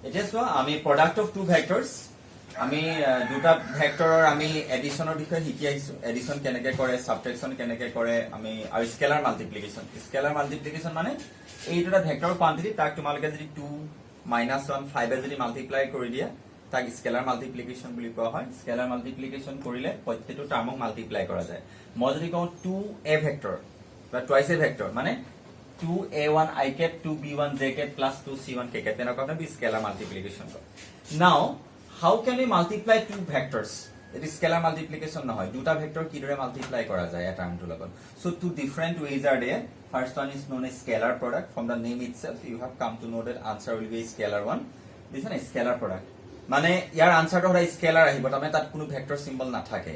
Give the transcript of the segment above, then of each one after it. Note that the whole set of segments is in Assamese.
এতিয়া চোৱা আমি প্ৰডাক্ট অফ টু ভেক্টৰছ আমি দুটা ভেক্টৰৰ আমি এডিশনৰ বিষয়ে শিকি আহিছো এডিশন কেনেকৈ কৰে সাবট্ৰেকশন কেনেকৈ কৰে আমি আৰু স্কেলাৰ মাল্টিপ্লিকেশন মানে এই দুটা ভেক্টৰ কোৱান্টিটি তাক তোমালোকে যদি 2 -1 5 এ যদি মাল্টিপ্লাই কৰি দিয়া তাক স্কেলাৰ মাল্টিপ্লিকেশন বুলি কোৱা হয় স্কেলাৰ মাল্টিপ্লিকেশন কৰিলে প্ৰত্যেকটো টাৰ্মক মাল্টিপ্লাই কৰা যায় মই যদি কওঁ 2a ভেক্টৰ বা টুৱাইস এ ভেক্টৰ মানে 2a1 i cap 2b1 j cap plus 2c1 k cap তেনেকুৱা ধৰণৰ স্কেলাৰ মাল্টিপ্লিকেশন কৰে নাও how can we multiply two vectors it is scalar multiplication নহয় দুটা ভেক্টৰ কিদৰে মাল্টিপ্লাই কৰা যায় এটা টাৰ্মটোৰ লগত so two different ways are there first one is known as scalar product from the name itself you have come to know that answer will be a scalar one this one is scalar product মানে ইয়াৰ আনসাৰটো হয় স্কেলাৰ আহিব তাৰমানে তাত কোনো ভেক্টৰ সিম্বল নাথাকে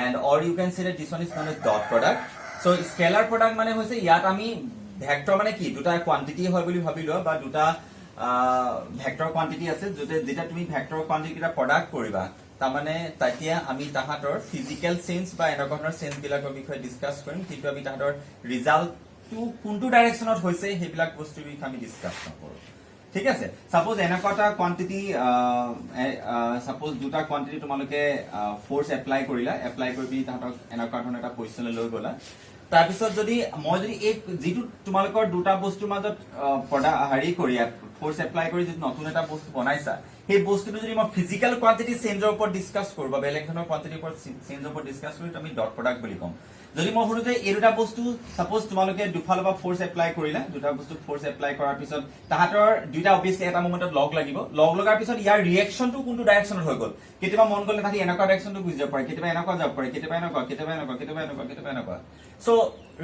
and or you can say that this one is known as dot product so scalar product মানে হৈছে ইয়াত আমি ভেক্টৰ মানে কি দুটা কোয়ান্টিটি হয় বুলি ভাবিলো বা দুটা ভেক্টৰ কোয়ান্টিটি আছে যেটা তুমি ভেক্টৰ কোয়ান্টিটিটা প্ৰডাক্ট কৰিবা তাৰমানে তাতিয়া আমি তাহাতৰ ফিজিক্যাল সেন্স বা এনেকুৱা ধৰণৰ সেন্স বিলাকৰ বিষয়ে ডিসকাস কৰিম কিন্তু আমি তাহাতৰ ৰিজাল্টটো কোনটো ডাইৰেকশনত হৈছে হেবিলাক বস্তুৰ বিষয়ে আমি ডিসকাস নকৰো ঠিক আছে সাপোজ এনেকুৱা কোয়ান্টিটি সাপোজ দুটা কোয়ান্টিটি তোমালোকে ফোৰ্স এপ্লাই কৰিলা এপ্লাই কৰি তাহাতক এনেকুৱা ধৰণৰ এটা পজিশনলৈ লৈ গলা তাৰপিছত যদি মই যদি এই যেটো তোমালোকৰ দুটা বস্তুৰ মাজত হেৰি কৰি ফোৰ্স এপ্লাই কৰি যদি নতুন এটা বস্তু বনাইছা সেই বস্তুটো যদি মই ফিজিক্যাল কোয়ান্টিটি চেঞ্জৰ ওপৰত ডিসকাস কৰো বা বেলেগ ধৰণৰ কোয়ান্টিটিৰ ওপৰত চেঞ্জৰ ওপৰত ডিসকাস কৰো আমি ডট প্ৰডাক্ট বুলি কম যদি মই হলো যে এই দুটা বস্তু সাপোজ তোমালোকে দুফালৰ পৰা ফোৰ্স এপ্লাই কৰিলা দুটা বস্তু ফোৰ্স এপ্লাই কৰাৰ পিছত তাহাতৰ দুটা অবভিয়াসলি এটা মোমেন্টত লগ লাগিব লগ লগাৰ পিছত ইয়াৰ ৰিঅ্যাকশনটো কোনটো ডাইৰেকশনত হৈ গল কেতিয়াবা মন গলে তাকি এনেকুৱা ডাইৰেকশনটো গুজি যাব পাৰে কেতিয়াবা এনেকুৱা যাব পাৰে কেতিয়াবা এনেকুৱা সো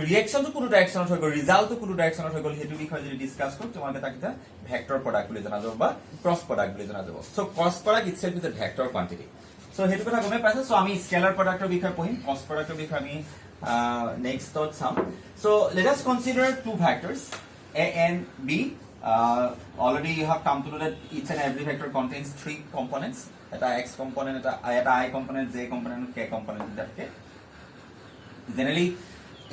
ৰিঅ্যাকশনটো কোনটো ডাইৰেকশনত হৈ গল ৰিজাল্টটো কোনটো ডাইৰেকশনত হৈ গল হেতু বিষয়ে যদি ডিসকাস কৰো তোমালোকে তাকিটা ভেক্টৰ প্ৰডাক্ট বুলি জনা যাব বা ক্ৰস প্ৰডাক্ট বুলি জনা যাব so cross product itself is a vector quantity so হেতু কথা গমে পাইছা সো আমি স্কেলাৰ প্ৰডাক্টৰ বিষয়ে পঢ়িম ক্ৰস প্ৰডাক্টৰ বিষয়ে আমি next thought some so let us consider two vectors a and b already you have come to know that each and every vector contains three components eta x component eta I component j component k component থাকে generally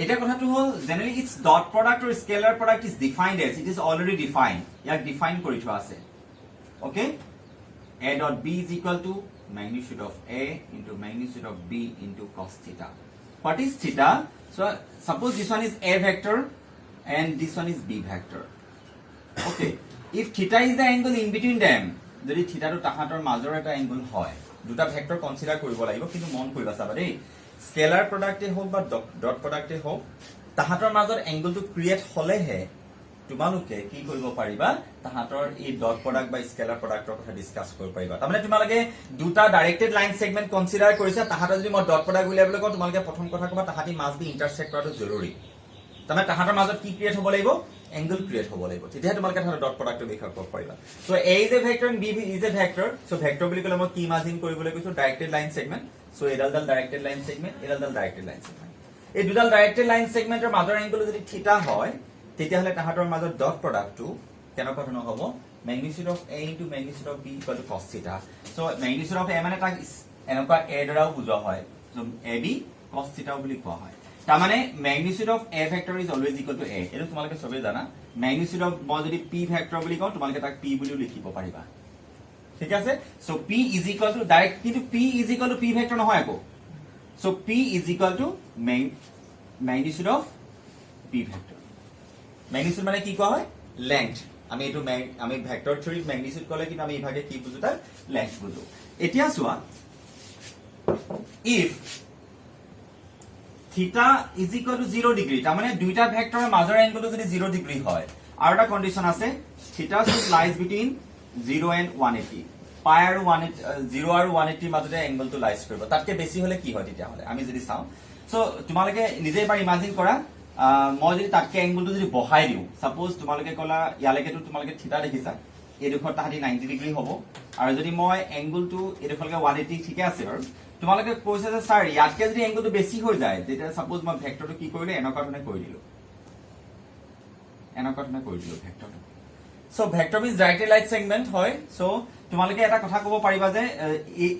এটা কথাটো হল generally its dot product or scalar product is defined as it is already defined ইয়াক define কৰি থোৱা আছে okay a dot b is equal to magnitude of a into magnitude of b into cos theta what is theta so suppose this one is a vector and this one is b vector okay if theta is the angle in between them যদি theta to tahator major eta angle hoy দুটা ভেক্টৰ কনসিডাৰ কৰিব লাগিব কিন্তু মন কৰিবা চাবা দেই স্কেলাৰ প্ৰডাক্টে হোক বা ডট প্ৰডাক্টে হোক তাহাতৰ মাজৰ এংগলটো ক্ৰিয়েট হলেহে তোমালোকে কি কৰিব পাৰিবা তাহাতৰ এই ডট প্ৰডাক্ট বা স্কেলাৰ প্ৰডাক্টৰ কথা ডিসকাস কৰিব পাৰিবা তাৰমানে তোমালোকে দুটা ডাইৰেক্টেড লাইন সেগমেন্ট কনসিডাৰ কৰিছা তাহাতৰ যদি মই ডট প্ৰডাক্ট উলিয়াবলৈ কওঁ তোমালোকে প্ৰথম কথা কবা তাহাতি মাষ্ট বি ইন্টাৰসেক্ট কৰাটো জৰুৰী তাৰমানে তাহাতৰ মাজত কি ক্ৰিয়েট হ'ব লাগিব এংগল ক্ৰিয়েট হ'ব লাগিব তেতিয়া তোমালোকে তাহাতৰ ডট প্ৰডাক্টৰ বিষয়ে ক'ব পাৰিবা so a is a vector and b is a vector so vector বুলি ক'লে মই কি ইমাজিন কৰিবলৈ কৈছো ডাইৰেক্টেড লাইন সেগমেন্ট সো এডাল ডাইৰেক্টেড লাইন সেগমেন্ট এডাল ডাইৰেক্টেড লাইন সেগমেন্ট এই দুডাল ডাইৰেক্টেড লাইন সেগমেন্টৰ মাজৰ এংগল যদি থিটা হয় তেতিয়া হলে তাহাতৰ মাজৰ ডট প্ৰডাক্টটো কেনেকুৱা ধৰণৰ হ'ব magnitude of a into magnitude of b equal to cos theta so magnitude of a মানে তাক এনেকুৱা a দ্বাৰাও বুজোৱা হয় so ab cos theta বুলি কোৱা হয় তাৰ মানে magnitude of a vector is always equal to a এটো তোমালোকে সবে জানা magnitude of মই যদি p vector বুলি কওঁ তোমালোকে তাক p বুলিও লিখিব পাৰিবা ঠিক আছে so p is equal to direct কিন্তু p is equal to p vector নহয় আকৌ so p is equal to magnitude of p vector magnitude মানে কি কোৱা হয় length আমি এটো আমি ভেক্টৰ থিওৰিত ম্যাগনিটিউড কলে কিন্তু আমি ইভাগে কি বুজো তাৰ লেংথ বুজো এতিয়া চোৱা if theta is equal to 0 degree তাৰ মানে দুইটা ভেক্টৰৰ মাজৰ এংগলটো যদি 0 ডিগ্ৰী হয় আৰু এটা কন্ডিশন আছে theta should lies between 0 and 180 পাই আৰু 0 আৰু 180 মাজতে এংগলটো লাইজ কৰিব তাতকে বেছি হলে কি হয় তেতিয়া হলে আমি যদি চাও সো তোমালোকে নিজে এবাৰ ইমাজিন কৰা মই যদি তাতকে এংগলটো যদি বহাই দিও সাপোজ তোমালোকে কলা ইয়ালেকেটো তোমালোকে থিটা দেখিছা এই দুখৰ তাহাতি 90 ডিগ্ৰী হ'ব আৰু যদি মই এংগলটো এই দুখলকে 180 ঠিকে আছে আৰু তোমালোকে কৈছে যে স্যাৰ ইয়াতকে যদি এংগলটো বেছি হৈ যায় তেতিয়া সাপোজ মই ভেক্টৰটো কি কৰিলে এনেকুৱা ধৰণে কৰি দিলো ভেক্টৰটো so vector means directed line segment হয় সো তোমালোকে এটা কথা ক'ব পাৰিবা যে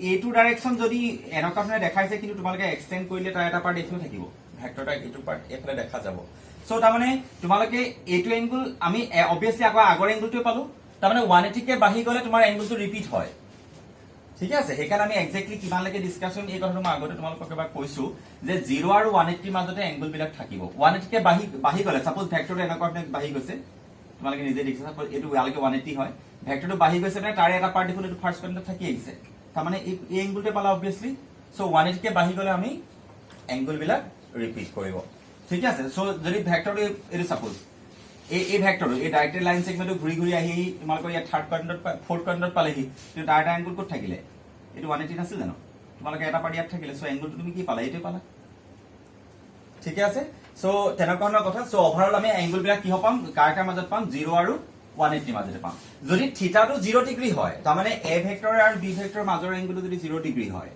এইটো ডাইৰেকশন যদি এনেকুৱা ধৰণে দেখাইছে কিন্তু তোমালোকে এক্সটেন্ড কৰিলে তাৰ এটা পাৰ্ট এইফালে থাকিব ভেক্টৰটা এইটো পাৰ্ট এইফালে দেখা যাব সো তাৰ মানে তোমালোকে এইটো এংগল আমি অবভিয়াসলি আগৰ এংগলটো পালো তাৰ মানে 180 কে বাঢ়ি গলে তোমাৰ এংগলটো ৰিপিট হয় ঠিক আছে সেইকাৰণে আমি এক্স্যাক্টলি কিমান লাগে ডিসকাশন এই কথাটো মই আগতে তোমালোকক এবাৰ কৈছো যে 0 আৰু 180 মাজতে এংগল বিলাক থাকিব 180 কে বাঢ়ি গলে সাপোজ ভেক্টৰটো এনেকুৱা বাঢ়ি গৈছে তোমালোকে নিজে দেখিছা সাপোজ এটো ইয়ালৈকে 180 হয় ভেক্টৰটো বাঢ়ি গৈছে মানে তাৰে এটা পাৰ্টিকুল এটো ফাৰ্স্ট পইণ্টত থাকি আহিছে তাৰ মানে এই এংগলটো পালা অবভিয়াসলি সো 180 কে বাঢ়ি গলে আমি এংগল বিলাক ৰিপিট কৰিব ঠিক আছে সো যদি ভেক্টৰটো এটো সাপোজ এই ভেক্টৰটো এই ডাইৰেক্ট লাইন সেগমেন্টটো ঘুৰি ঘুৰি আহি তোমালোকৰ ইয়াত থাৰ্ড কোৱাড্ৰেন্টত ফোৰ্থ কোৱাড্ৰেন্টত পালেহি কিন্তু তাৰ এটা এংগল ক'ত থাকিলে এটো 180 আছিল জানো তোমালোকে এটা পাৰ্ট ইয়াত থাকিলে সো এংগলটো তুমি কি পালা এইটো পালা ঠিক আছে সো তেনেকুৱা কথা সো ওভাৰঅল আমি এংগল বিলাক কি হপাম কাৰ মাজত পাম 0 আৰু 180 মাজতে পাম যদি থিটাটো 0 ডিগ্ৰী হয় তাৰ মানে a ভেক্টৰ আৰু b ভেক্টৰ মাজৰ এংগলটো যদি 0 ডিগ্ৰী হয়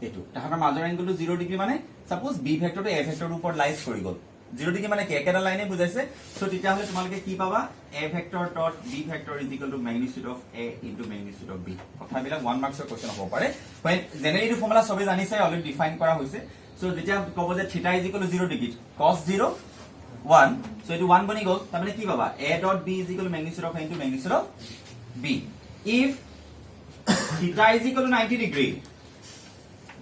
এটো তাহাঁতৰ মাজৰ এংগলটো 0 ডিগ্ৰী মানে সাপোজ b ভেক্টৰটো a ভেক্টৰৰ ওপৰত লাইজ কৰি গল 0 ডিগ্ৰী মানে কি একেটা লাইনে বুজাইছে সো তেতিয়া হলে তোমালোকে কি পাবা a vector dot b vector is equal to magnitude of a into magnitude of b কথাবিলাক 1 মাৰ্কছৰ কোৱেশ্চন হ'ব পাৰে জেনেৰেলি এইটো ফৰ্মুলা সবে জানিছে অলৰেডি ডিফাইন কৰা হৈছে সো যেতিয়া ক'ব যে থিটা is equal to 0 degree cos 0 1 so এটো 1 বনি গল তাৰ মানে কি পাবা a dot b is equal to magnitude of a into magnitude of b if থিটা ইজ ইকুৱেল টু 90 ডিগ্ৰী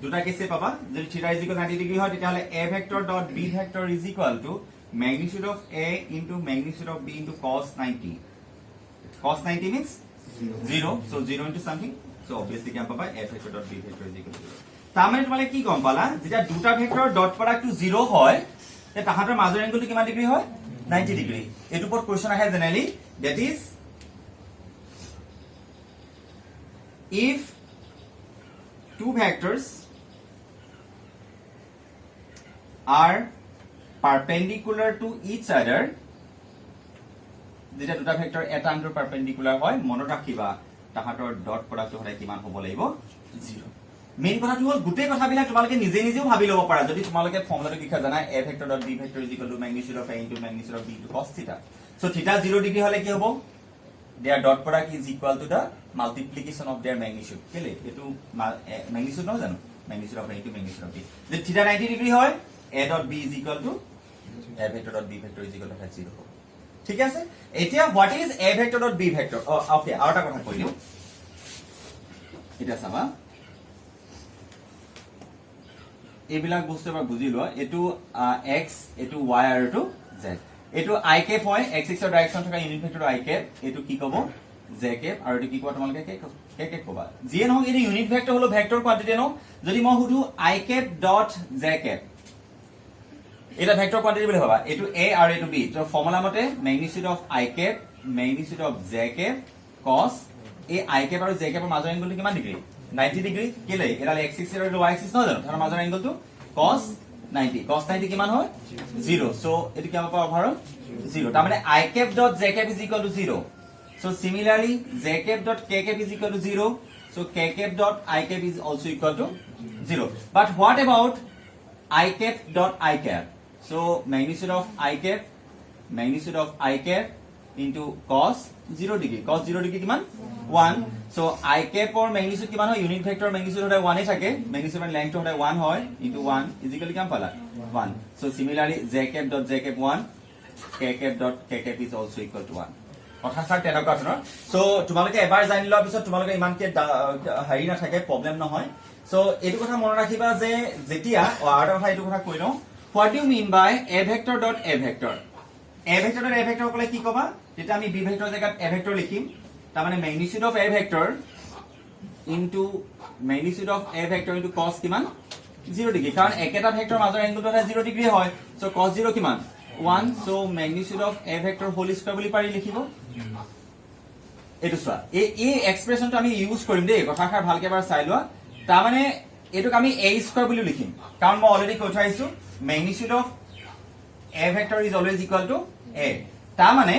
দুটা কেসে পাবা যদি থিটা ইজ ইকুৱেল 90 ডিগ্ৰী হয় তেতিয়াহলে a vector dot b vector is equal to magnitude of a into magnitude of b into cos 90 means 0 so 0 into something so obviously কি পাবা a vector dot b vector is equal to 0 তাৰ মানে তোমালে কি গম পালা যেতিয়া দুটা ভেক্টৰৰ ডট প্ৰডাক্টটো 0 হয় তে তাহাঁতৰ মাজৰ এংগলটো কিমান ডিগ্ৰী হয় 90 ডিগ্ৰী এটো ওপৰত কোৱেশ্চন আহে generally that is if two vectors are perpendicular to each other যেতিয়া দুটা ভেক্টৰ এটা আনটোৰ পাৰপেন্ডিকুলাৰ হয় মনত ৰাখিবা তাহাঁতৰ ডট প্ৰডাক্টটো হলে কিমান হ'ব লাগিব 0 মেইন কথাটো হ'ল গোটেই কথাবিলাক তোমালোকে নিজে নিজেও ভাবি ল'ব পাৰা যদি তোমালোকে ফৰ্মুলাটো কিখা জানা a vector dot b vector is equal to magnitude of a into magnitude of b into cos থিটা সো থিটা 0 ডিগ্ৰী হলে কি হ'ব their dot product is equal to the multiplication of their magnitude কেলে এটো magnitude নহয় জানো magnitude of a into magnitude of b যদি থিটা 90 ডিগ্ৰী হয় a dot b is equal to a vector dot b vector is equal to 0 ঠিক আছে এতিয়া what is a vector dot b vector okay আৰু এটা কথা কৈ দিও এটা চাবা এইবিলাক বস্তু এবাৰ বুজি লোৱা এটো x এটো y আৰু এটো z এটো i cap হয় x axis ডাইৰেকশন থকা ইউনিট ভেক্টৰ i cap এটো কি কব j cap আৰু এটো কি কব তোমালোকে কে কে কবা যিয়ে নহক এটো ইউনিট ভেক্টৰ হলো ভেক্টৰ কোয়ান্টিটি ন যদি মই হুদু i cap dot j cap এটা ভেক্টৰ কোয়ান্টিটি বুলি ভাবা এটো a আৰু এটো b তো ফৰ্মুলা মতে magnitude of i cap magnitude of j cap cos এই i cap আৰু j cap ৰ মাজৰ এংগলটো কিমান ডিগ্ৰী 90 ডিগ্ৰী কেলে এটা x axis আৰু y axis নহয় জানো তাৰ মাজৰ এংগলটো cos 90 কিমান হয় 0 সো এটো কি আমাৰ ওভাৰঅল 0 তাৰ মানে i cap dot j cap is equal to 0 so similarly j cap dot k cap is equal to 0 so k cap dot i cap is also equal to 0 but what about i cap dot I cap so magnitude of i cap into cos 0 degree কিমান 1 so i cap or magnitude কিমান হয় ইউনিট ভেক্টৰ magnitude হলে 1 এ থাকে magnitude মানে লেংথ হলে 1 হয় into 1 is equal to কিমান পালা 1 so similarly j cap dot j cap 1 k cap dot k cap is also equal to 1 কথা স্যার তেনেকুৱা ধৰণৰ সো তোমালোকে এবাৰ জানি লোৱাৰ পিছত তোমালোকে ইমানকে হাৰি না থাকে প্ৰবলেম নহয় সো এইটো কথা মনত ৰাখিবা যে যেতিয়া আৰু কথা এইটো কথা কৈ লওঁ what do you mean by a vector dot a vector কলে কি কবা যেটা আমি b ভেক্টৰ জায়গাত a ভেক্টৰ লিখিম তাৰ মানে magnitude of a vector into magnitude of a vector into cos কিমান 0 ডিগ্ৰী কাৰণ একেটা ভেক্টৰ মাজৰ এংগলটো 0 ডিগ্ৰী হয় সো cos 0 কিমান 1 so magnitude of a vector whole square বুলি পাৰি লিখিব এটো চোৱা এই এক্সপ্ৰেশনটো আমি ইউজ কৰিম দেই কথাখাৰ ভালকে এবাৰ চাই লোৱা তাৰ মানে এটোক আমি a স্কয়াৰ বুলি লিখিম কাৰণ মই অলৰেডি কৈ থৈছো magnitude of a vector is always equal to a তাৰ মানে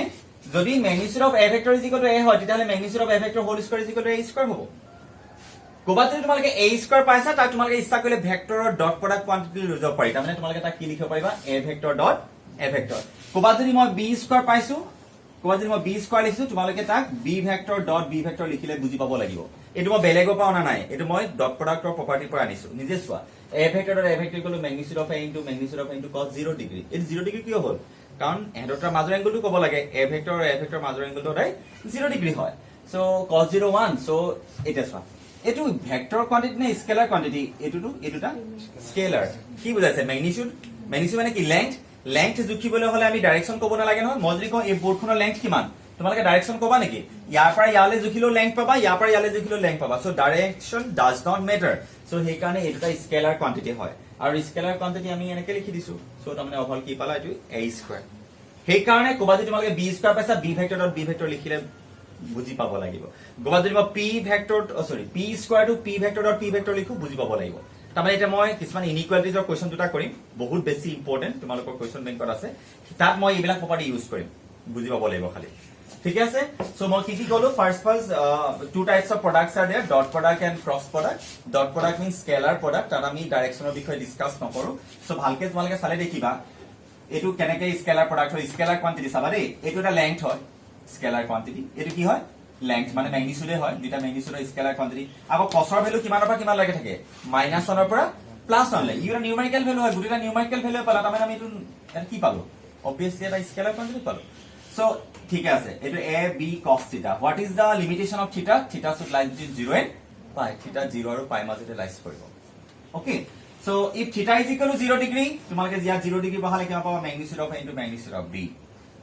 যদি magnitude of a vector is equal to a হয় তেতিয়াহলে magnitude of a vector whole square is equal to a square হ'ব কোবাত যদি তোমালোকে a স্কয়াৰ পাইছা তাক তোমালোকে ইচ্ছা কৰিলে ভেক্টৰৰ ডট প্ৰডাক্ট কোয়ান্টিটি লৈ যাব পাৰি তাৰ মানে তোমালোকে তাক কি লিখিব পাৰিবা a vector dot a vector কোবাত যদি মই b স্কয়াৰ পাইছো কোবাত যদি মই b স্কয়াৰ লিখিছো তোমালোকে তাক b vector dot b vector লিখিলে বুজি পাব লাগিব এটো মই বেলেগৰ পৰা অনা নাই এটো মই ডট প্ৰডাক্টৰ প্ৰপাৰ্টিৰ পৰা আনিছো নিজে চোৱা a vector dot a vector equal to magnitude of a into magnitude of a into cos 0 degree it 0 degree কিয় হ'ল কাৰণ এহঁতৰ মাজৰ এংগলটো ক'ব লাগে এ ভেক্টৰ আৰু এ ভেক্টৰ মাজৰ এংগলটো সদায় 0 ডিগ্ৰী হয় সো cos 0 1 সো এটা চোৱা এটো ভেক্টৰ কোয়ান্টিটি নে স্কেলাৰ কোয়ান্টিটি এটোটা স্কেলাৰ কি বুজাইছে ম্যাগনিটিউড মানে কি লেংথ জুখিবলৈ হলে আমি ডাইৰেকশন ক'ব নালাগে নহয় মই যদি কওঁ এই বোৰ্ডখনৰ লেংথ কিমান তোমালোকে ডাইৰেকশন ক'বা নেকি ইয়াৰ পৰা ইয়ালে জুখিলেও লেংথ পাবা ইয়াৰ পৰা ইয়ালে জুখিলেও লেংথ পাবা so direction does not matter so সেই কাৰণে এটোটা স্কেলাৰ কোয়ান্টিটি হয় আৰু স্কেলাৰ কোয়ান্টিটি আমি এনেকৈ লিখি দিছো সো তাৰমানে অভাল কি পালা এটো a স্কয়াৰ সেই কাৰণে ক'বা যে তোমালোকে b স্কয়াৰ পাইছা b vector dot b vector লিখিলে বুজি পাব লাগিব ক'বা যদি মই p vector p square to p vector dot p vector লিখো বুজি পাব লাগিব তাৰমানে এটা মই কিছুমান ইনইকুৱালিটিজৰ কোৱেশ্চন দুটা কৰিম বহুত বেছি ইম্পৰ্টেন্ট তোমালোকৰ কোৱেশ্চন বেংকত আছে তাত মই এইবিলাক প্ৰপাৰ্টি ইউজ কৰিম বুজি পাব লাগিব খালি ঠিক আছে সো মই কি কলো first two types of products are there dot product and cross product dot product means scalar product তাত আমি ডাইৰেকশনৰ বিষয়ে ডিসকাস নকৰো সো ভালকে তোমালোকে চালে দেখিবা এটো কেনেকে স্কেলাৰ প্ৰডাক্ট হয় স্কেলাৰ কোয়ান্টিটি চাবা দেই এটো এটা লেংথ হয় স্কেলাৰ কোয়ান্টিটি এটো কি হয় লেংথ মানে ম্যাগনিটিউডে হয় দুটা ম্যাগনিটিউডৰ স্কেলাৰ কোয়ান্টিটি আকৌ কসৰ ভ্যালু কিমানৰ পৰা কিমান লাগে থাকে -1 ৰ পৰা +1 লৈ ইউৰা নিউমেৰিকেল ভ্যালু হয় দুটা নিউমেৰিকেল ভ্যালু পালা তাৰমানে আমি এটো কি পালো অবভিয়াসলি এটা স্কেলাৰ কোয়ান্টিটি পালো সো ঠিক আছে এটো a b cos থিটা what is the limitation of থিটা থিটা শুড লাইজ বিটুইন 0 এন্ড পাই থিটা 0 আৰু পাই মাজতে লাইজ কৰিব ওকে সো ইফ থিটা ইজ ইকুয়াল টু 0 ডিগ্ৰী তোমালোকে জিয়া 0 ডিগ্ৰী বহালে কি পাবা magnitude of a into magnitude of b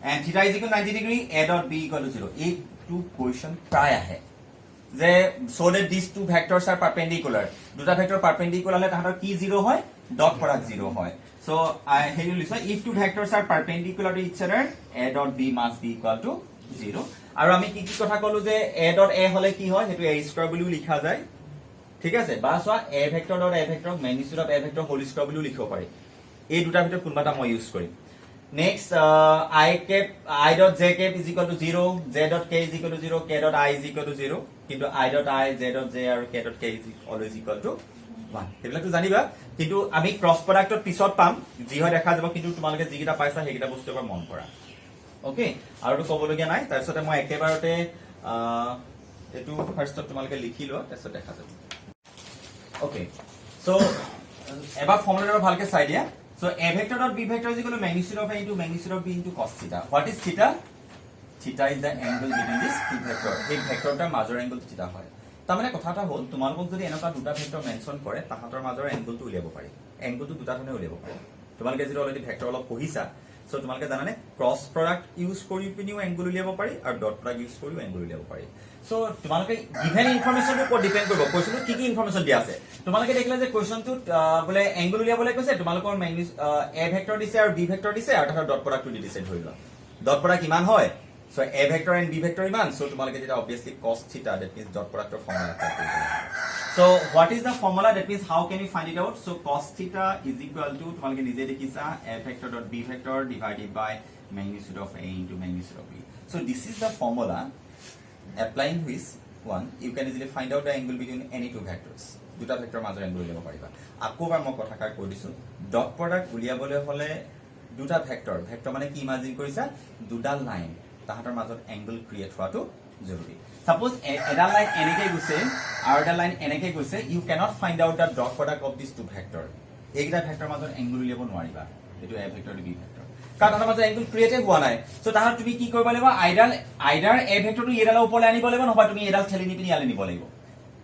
and theta is equal to 90 degree a dot b equal to 0 এই টু কোয়েশ্চন প্ৰায় আহে যে so that these two vectors are perpendicular দুটা ভেক্টৰ পাৰপেন্ডিকুলাৰ হলে তাহাঁতৰ কি 0 হয় ডট প্ৰডাক্ট 0 হয় so I হেৰি লিখা if two vectors are perpendicular to each other a dot b must be equal to 0 আৰু আমি কি কথা কলো যে a dot a হলে কি হয় হেতু a স্কয়াৰ বুলিও লিখা যায় ঠিক আছে বা সোয়া a vector dot a vector magnitude of a vector whole square বুলিও লিখিব পাৰি এই দুটা ভিতৰত কোনবাটা মই ইউজ কৰিম next I dot j cap is equal to 0 j dot k is equal to 0 k dot I is equal to 0 কিন্তু I dot I j dot j আৰু k dot k is always equal to 1 হেবিলাক তো জানিবা কিন্তু আমি ক্রস প্ৰডাক্টৰ পিছত পাম যি হয় দেখা যাব কিন্তু তোমালোকে যিকিটা পাইছা হেকিটা বস্তু এবাৰ মন কৰা ওকে আৰু তো কবলগীয়া নাই তাৰপিছতে মই একেবাৰতে এটো ফাৰ্স্টত তোমালোকে লিখি লোৱা তাৰপিছত দেখা যাব ওকে সো এবাৰ ফৰ্মুলাটো ভালকে চাই দিয়া So a vector dot b vector is equal to magnitude of a into magnitude of b into cos theta. What is theta? Theta is the angle between these two vectors. এই ভেক্টৰটাৰ মাজৰ এংগল থিটা হয় তাৰমানে কথাটা হ'ল তোমালোকক যদি এনেকা দুটা ভেক্টৰ মেনশন কৰে তাহাঁতৰ মাজৰ এংগলটো উলিয়াব পাৰি এংগলটো দুটা ধৰণে উলিয়াব পাৰি তোমালোকে যদি অলৰেডি ভেক্টৰ অলপ পঢ়িছা সো তোমালোকে জানানে ক্ৰস প্ৰডাক্ট ইউজ কৰি পিনিও এংগল উলিয়াব পাৰি আৰু ডট প্ৰডাক্ট ইউজ কৰিও এংগল উলিয়াব পাৰি সো তোমালোকে গিভেন ইনফৰমেশনৰ ওপৰত ডিপেন্ড কৰিব কোৱেশ্চনটো কি ইনফৰমেশন দিয়া আছে তোমালোকে দেখিলা যে কোৱেশ্চনটোত বলে এংগল উলিয়াবলৈ কৈছে তোমালোকৰ a ভেক্টৰ দিছে আৰু b ভেক্টৰ দিছে আৰু তাৰ ডট প্ৰডাক্টটো দি দিছে ধৰি লোৱা ডট প্ৰডাক্ট কিমান হয় so a vector and b vector ইমান সো তোমালোকে যেটা obviously cos theta that means dot productৰ formula so what is the formula that means how can we find it out so cos theta is equal to তোমালোকে নিজে দেখিছা a vector dot b vector divided by magnitude of a into magnitude of b so this is the formula applying which one you can easily find out the angle between any two vectors দুটা ভেক্টৰ মাজৰ এংগল উলিয়াব পাৰিবা আকৌবাৰ মই কথাকাৰ কৈ দিছো ডট প্ৰডাক্ট উলিয়াবলৈ হলে দুটা ভেক্টৰ মানে কি ইমাজিন কৰিছা দুটা লাইন তাহাঁতৰ মাজত এংগল ক্ৰিয়েট হোৱাটো জৰুৰী সাপোজ এটা লাইন এনেকে গৈছে আৰু এটা লাইন এনেকে গৈছে you can't find out the dot product of this two vector এইটা ভেক্টৰ মাজত এংগল উলিয়াব নোৱাৰিবা এটো a ভেক্টৰ বি ভেক্টৰ কাৰণ তাহাঁতৰ মাজত এংগল ক্ৰিয়েটে হোৱা নাই সো তাহাঁত তুমি কি কৰিব লাগিব আইডাৰ a ভেক্টৰটো এডালৰ ওপৰলৈ আনিব লাগিব নহবা তুমি এডাল ঠেলি নিপিনি ইয়ালে নিব লাগিব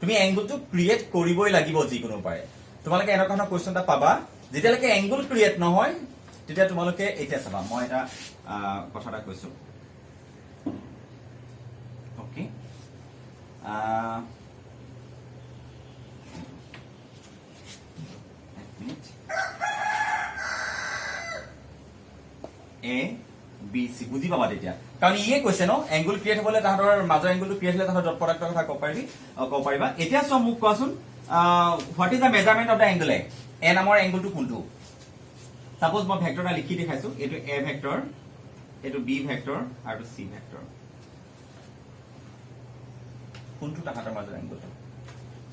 তুমি এংগলটো ক্ৰিয়েট কৰিবই লাগিব যিকোনো পাৰে তোমালোকে এনেকুৱা কোৱেশ্চন এটা পাবা যেতিয়ালৈকে এংগল ক্ৰিয়েট নহয় তেতিয়া তোমালোকে এটা চাবা মই এটা কথা এটা কৈছো ওকে a b c বুজি পাবা তেতিয়া কাৰণ ইয়ে কৈছে ন এংগল ক্ৰিয়েট হ'বলে তাহাঁতৰ মাজৰ এংগলটো ক্ৰিয়েট হ'লে তাহাঁতৰ ডট প্ৰডাক্টৰ কথা ক'ব পাৰিবা এতিয়া সব মোক কোৱাচোন what is the measurement of the angle a নামৰ এংগলটো কোনটো সাপোজ মই ভেক্টৰটা লিখি দেখাইছো এটো a ভেক্টৰ এটো b ভেক্টৰ আৰু c ভেক্টৰ কোনটো তাহাঁতৰ মাজৰ এংগলটো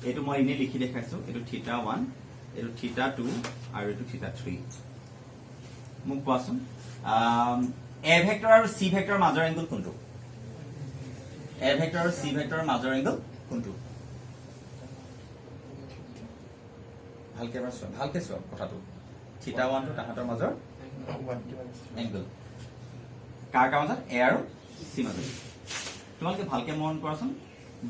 এটো মই ইনে লিখি দেখাইছো এটো থিটা 1 এটো থিটা 2 আৰু এটো থিটা 3 মোক কোৱাচোন a ভেক্টৰ আৰু c ভেক্টৰৰ মাজৰ এংগল কোনটো a ভেক্টৰ আৰু c ভেক্টৰৰ মাজৰ এংগল কোনটো ভালকে চোৱা কথাটো থিটা 1 টো তাহাঁতৰ মাজৰ এংগল কাৰ মাজত এ আৰু চি মাজত তোমালোকে ভালকে মন কৰাচোন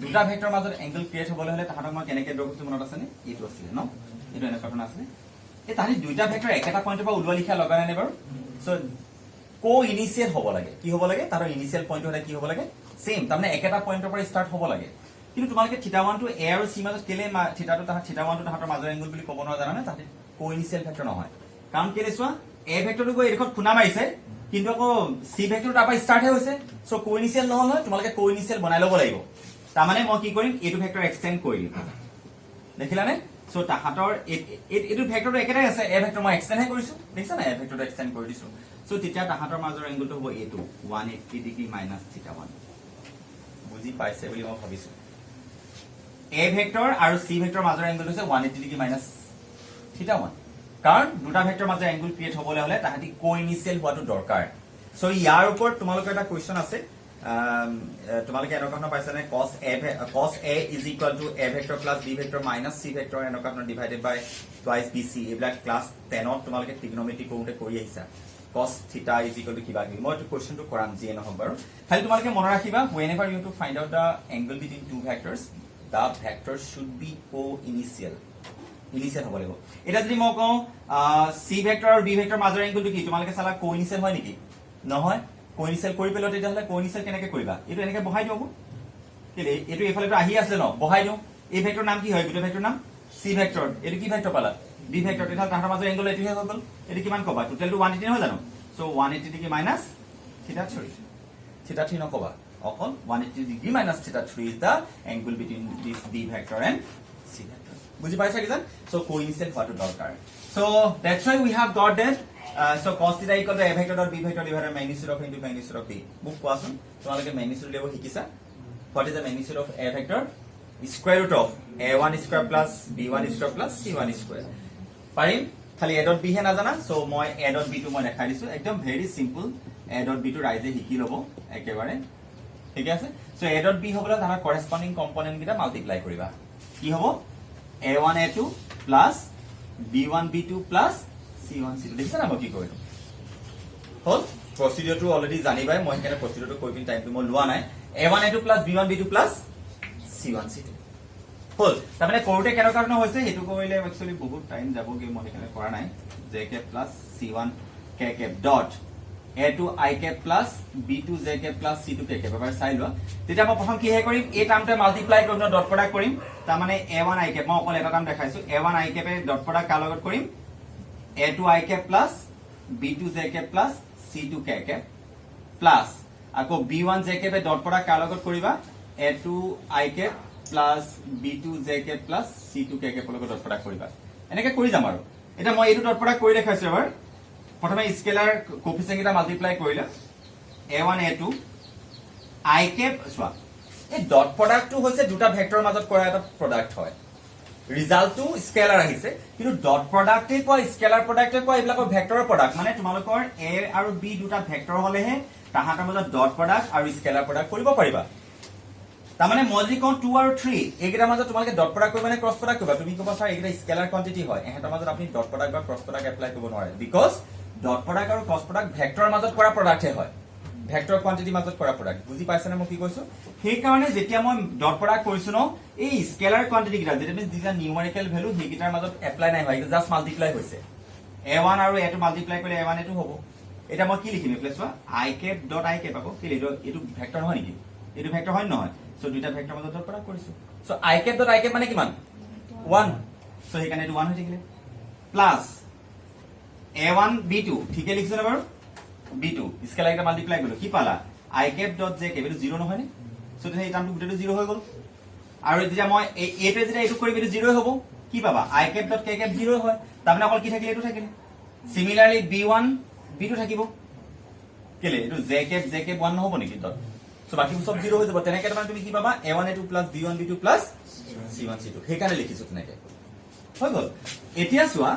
দুটা ভেক্টৰ মাজত এংগল ক্ৰিয়েট হ'বলৈ হলে তাহাঁতক মই কেনেকে ড্ৰ কৰিছো মনত আছেনে এইটো আছিলে ন এইটো এনেকুৱা ধৰণৰ আছিলে এই তাহাঁতি দুইটা ভেক্টৰ একেটা পইণ্টৰ পৰা ওলোৱা লিখা লগা নাই বাৰু সো কো ইনিচিয়েল হ'ব লাগে কি হ'ব লাগে তাৰ ইনিচিয়েল পইণ্ট হলে কি হ'ব লাগে সেম তাৰমানে একেটা পইণ্টৰ পৰা ষ্টাৰ্ট হ'ব লাগে কিন্তু তোমালোকে θ1 টো এ আৰু চি মাজত কেলে θ2 θ1 টো তাহাঁতৰ মাজৰ এংগল বুলি ক'ব নোৱাৰা জানানে তাহাঁতি কো ইনিচিয়েল ভেক্টৰ নহয় কাৰণ কেলে চোৱা এ ভেক্টৰটো গৈ এইখন খুনা মাৰিছে কিন্তু আকৌ সি ভেক্টৰ তাৰ পৰা ষ্টাৰ্ট হে হৈছে সো কো ইনিচিয়েল নহয় তোমালোকে কো ইনিচিয়েল বনাই ল'ব লাগিব তাৰমানে মই কি কৰিম এইটো ভেক্টৰ এক্সটেন্ড কৰি দিম দেখিলানে সো তাহাঁতৰ এইটো ভেক্টৰটো একেটাই আছে এ ভেক্টৰ মই এক্সটেন্ড হে কৰিছো দেখিছা না এ ভেক্টৰটো এক্সটেন্ড কৰি দিছো সো তেতিয়া তাহাঁতৰ মাজৰ এংগলটো হ'ব এইটো 180 ডিগ্ৰী মাইনাছ θ1 বুজি পাইছে বুলি মই ভাবিছো এ ভেক্টৰ আৰু চি ভেক্টৰ মাজৰ এংগল হৈছে 180 ডিগ্ৰী মাইনাছ θ1 কাৰণ দুটা ভেক্টৰ মাজৰ এংগল ক্ৰিয়েট হ'বলৈ হলে তাহাঁতি কোইনিচিয়েল হোৱাটো দৰকাৰ সো ইয়াৰ ওপৰত তোমালোকৰ এটা কোৱেশ্চন আছে তোমালোকে এনেকুৱা ধৰণৰ পাইছা নে cos a is equal to a vector plus b vector minus c vector এনেকুৱা ধৰণৰ ডিভাইডেড বাই টুৱাইস bc এইবিলাক ক্লাছ 10 ত তোমালোকে ট্ৰিগনোমেট্ৰি কৰোঁতে কৰি আহিছা cos theta is equal to কিবা কিবি মই এইটো কোৱেশ্চনটো কৰাম যিয়ে নহওক বাৰু খালি তোমালোকে মনত ৰাখিবা whenever you to find out the angle between two vectors the vectors should be co-initial initial হ'ব লাগিব এটা যদি মই কওঁ সি ভেক্টৰ আৰু বি ভেক্টৰ মাজৰ এংগলটো কি তোমালোকে চালা কো-ইনিচিয়েল হয় নেকি নহয় কো-ইনিচিয়েল কৰি পেলাই তেতিয়াহ'লে কো-ইনিচিয়েল কেনেকে কৰিবা এইটো এনেকে বহাই দিও কেলে এইটো এফালেটো আহি আছে ন বহাই দিও এই ভেক্টৰ নাম কি হয় দুটা ভেক্টৰ নাম সি ভেক্টৰ এইটো কি ভেক্টৰ পালা বি ভেক্টৰ তেতিয়াহ'লে তাহাঁতৰ মাজৰ এংগল এইটোহে হৈ গ'ল এইটো কিমান ক'বা টোটেলটো 180 নহয় জানো সো 180 ডিগ্ৰী মাইনাছ θ3 নকবা অকল 180 degree minus θ3 is the angle between this b vector and c vector বুজি পাইছা কিজান সো কোইনিচিয়েল হোৱাটো দৰকাৰ so that's why we have got that so cos theta equal to a vector dot b vector divided by magnitude of into magnitude of b book কোৱাচোন তোমালোকে magnitude লেব শিকিছা what is the magnitude of a vector square root of a1 square plus b1 square plus c1 square পাৰিম খালি a dot b হে নাজানা সো মই a dot b টো মই দেখাই দিছো একদম very simple a dot b টো ৰাইজে শিকি ল'ব একেবাৰে ঠিক আছে সো a dot b হ'বলে তাৰ কৰেসপন্ডিং কম্পোনেন্ট কিটা মাল্টিপ্লাই কৰিবা কি হ'ব a1 a2 plus b1 b2 plus c1 c2 দেখিছা না মই কি কৰিলো হল প্ৰসিডিউৰটো অলৰেডি জানিবাই মই কেনে প্ৰসিডিউৰটো কৈ পিন টাইমটো মই লোৱা নাই a1 a2 plus b1 b2 plus c1 c2 হল তাৰমানে কৰোতে কেনে কাৰণ হৈছে হেতু কৰিলে একচুয়ালি বহুত টাইম যাবগে মই কেনে কৰা নাই jk plus c1 kk dot a2 ik plus b2 jk plus c2 kk এবাৰ চাই লোৱা তেতিয়া মই প্ৰথম কি হে কৰিম এই টাৰ্মটো মাল্টিপ্লাই কৰিম ডট প্ৰডাক্ট কৰিম তাৰ মানে a1 ik মই অকল এটা টাৰ্ম দেখাইছো a1 ik পে ডট প্ৰডাক্ট কাৰ লগত কৰিম a2 ik plus b2 jk plus c2 kk plus আকৌ b1 jk পে ডট প্ৰডাক্ট কাৰ লগত কৰিবা a2 ik plus b2 jk plus c2 kk লগত ডট প্ৰডাক্ট কৰিবা এনেকে কৰি যাম আৰু এটা মই এইটো ডট প্ৰডাক্ট কৰি দেখাইছো এবাৰ প্ৰথমে স্কেলাৰ কোফিচিয়েন্ট এটা মাল্টিপ্লাই কৰিলা a1 a2 ik সোৱা এই ডট প্ৰডাক্টটো হৈছে দুটা ভেক্টৰৰ মাজত কৰা এটা প্ৰডাক্ট হয় ৰিজাল্টটো স্কেলাৰ আহিছে কিন্তু ডট প্ৰডাক্টে কয় স্কেলাৰ প্ৰডাক্টে কয় এইবিলাকৰ ভেক্টৰৰ প্ৰডাক্ট মানে তোমালোকৰ a আৰু b দুটা ভেক্টৰ হলেহে তাহাঁতৰ মাজত ডট প্ৰডাক্ট আৰু স্কেলাৰ প্ৰডাক্ট কৰিব পাৰিবা তাৰমানে মই যদি কওঁ 2 আৰু 3 এইকেইটাৰ মাজত তোমালোকে ডট প্ৰডাক্ট কৰিবা নে ক্ৰছ প্ৰডাক্ট কৰিবা তুমি ক'বা স্যাৰ এইকেইটা স্কেলাৰ কোৱান্টিটি হয় এহেতৰ মাজত আপুনি ডট প্ৰডাক্ট বা ক্ৰছ প্ৰডাক্ট এপ্লাই কৰিব নোৱাৰে বিকজ ডট প্ৰডাক্ট আৰু ক্ৰছ প্ৰডাক্ট ভেক্টৰৰ মাজত কৰা প্ৰডাক্টহে হয় ভেক্টৰ কোৱান্টিটি মাজত কৰা প্ৰডাক্ট বুজি পাইছানে মই কি কৈছো সেই কাৰণে যেতিয়া মই ডট প্ৰডাক্ট কৰিছো ন এই স্কেলাৰ কোৱান্টিটি কিটা যেটা মিন্স দিটা নিউমেৰিকেল ভ্যালু হেগিটাৰ মাজত এপ্লাই নাই হয় জাস্ট মাল্টিপ্লাই হৈছে a1 আৰু a2 মাল্টিপ্লাই কৰিলে a1 a2 হ'ব এটা মই কি লিখিম এপ্লাই চোৱা ik ডট ik পাবো কি লিখো এটো ভেক্টৰ নহয় নেকি এটো ভেক্টৰ হয় নহয় সো দুটা ভেক্টৰ মাজত ডট প্ৰডাক্ট কৰিছো সো ik ডট ik মানে কিমান 1 সো হেকানে এটো 1 হৈ থাকিলে প্লাস a1 b2 ঠিকে লিখিছো না বাৰু b2 স্কেলাৰ এটা মাল্টিপ্লাই কৰিলো কি পালা ik ডট jk এটো 0 নহয় নে সো তেনে এই টাৰ্মটো গুটেটো 0 হৈ গ'ল আৰু যেতিয়া মই এটো যেতিয়া এটো কৰিম এটো 0 হ'ব কি পাবা ik ডট kk 0 হয় তাৰমানে অকল কি থাকিলে এটো থাকিলে সিমিলাৰলি b1 b2 থাকিব কেলে এটো jk 1 নহব নেকি ডট সো বাকি সব 0 হৈ যাব তেনেকে তাৰমানে তুমি কি পাবা a1 a2 b1 b2 c1 c2 হেকানে লিখিছো তেনেকে হৈ গ'ল এতিয়া চোৱা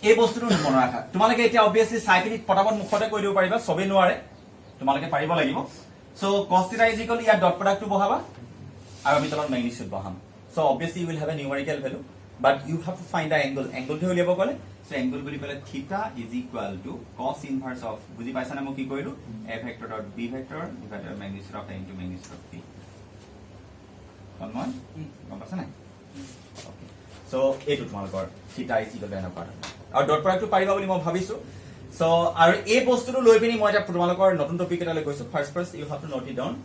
এই বস্তুটো মনত ৰাখা তোমালোকে এতিয়া obviously চাই পিনি পটাপট মুখতে কৈ দিব পাৰিবা সবে নোৱাৰে তোমালোকে পাৰিব লাগিব so cos theta is equal year dot প্ৰডাক্টটো বহাবা আৰু আমি তলত ম্যাগনিটিউড বহাম so obviously you will have a numerical value but you have to find the angle. Angle to uliabo kole, so angle buli kole theta is equal to cos inverse of buji paisa na mo ki koilu a vector dot b vector divided by magnitude of a into magnitude of b. One gom paisa nai? Okay. So etu tomalokor theta is equal to n part. Aru dot product to pariba boli moi bhabisu. So aru ei bostu to loi pini moi eta tomalokor notun topic eta loi koisu. First you have to note it down.